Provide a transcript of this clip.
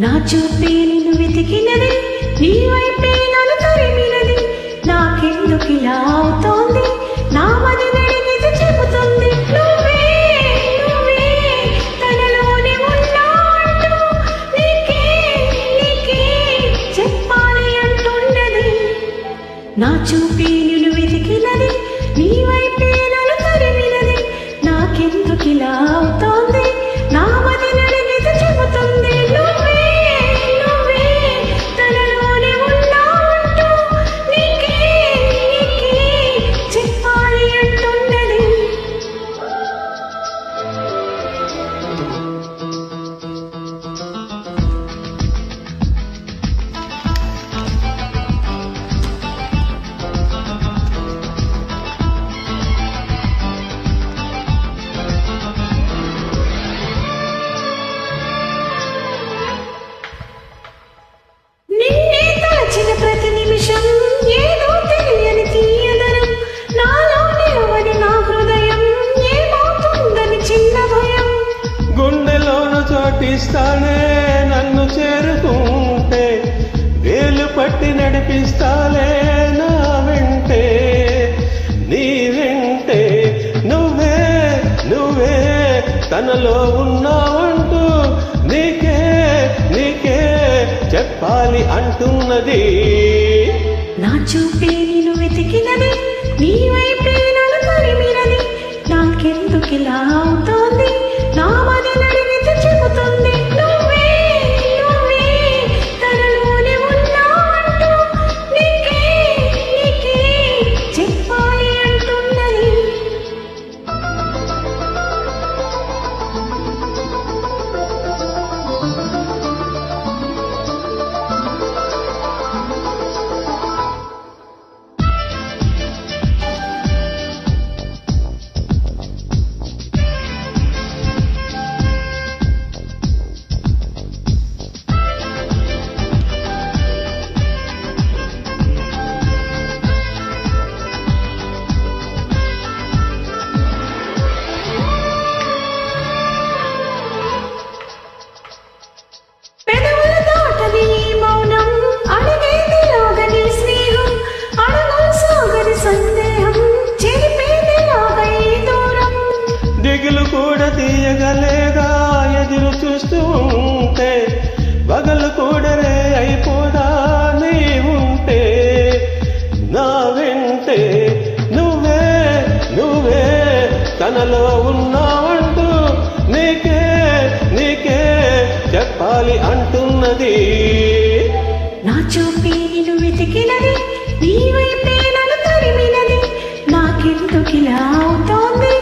నా చూపే నిన్ను వెతికినది, నీ వైపే నన్ను తరిమినది. నాకెందుకిలా అవుతోంది, నా మది నడిగితే చెబుతుంది. నువ్వే నువ్వే తనలోనే ఉన్నావంటూ నీకే నీకే చెప్పాలి అంటున్నది. నా చూపే నిన్ను వెతికినది, నీ వైపే నన్ను తరిమినది. నాకెందుకిలా అవుతోంది, నా మది నడిగితే చెబుతుంది. నువ్వే నువ్వే తనలోనే ఉన్నావంటూ నీకే నీకే చెప్పాలి అంటున్నది. నిన్నే తలచిన ప్రతి నిమిషం ఏదో తెలియని తీయదనం. నాలో నిలవని నా హృదయం ఏమవుతుందని చిన్న భయం. గుండెలోను చోటిస్తానే నన్ను చేరుకుంటే, వేలు పట్టి నడిపిస్తాలే నా వెంటే. నీ వెంటే నువ్వే నువ్వే తనలో ఉన్నావంటూ నీకే నీకే చెప్పాలి అంటున్నది. నా చూపే నిన్ను వెతికినది, నీ వైపే నన్ను తరిమినది. నాకెందుకిలా అవుతోంది, నా మది నడిగితే చెబుతుంది. నువ్వే నువ్వే తనలోనే ఉన్నావంటూ నీకే నీకే చెప్పాలి అంటున్నది. పెదవుల దాటని ఈ మౌనం, అడిగేది లోగని స్నేహం. అడుగులు సాగని సందేహం, చెరిపేది లాగా ఈ దూరం. దిగులు కూడా తీయగలేగా ఎదురు చూస్తూ ఉంటే, పగలు కూడా రే అయిపోదా నీ ఉంటే. నా వెంటే నువ్వే నువ్వే తనలో ఉన్నావంటూ నీకే నీకే చెప్పాలి అంటున్నది. నా చూపే నిన్ను వెతికినది, నీ వైపే నన్ను తరిమినది. నాకెందుకిలా అవుతోంది,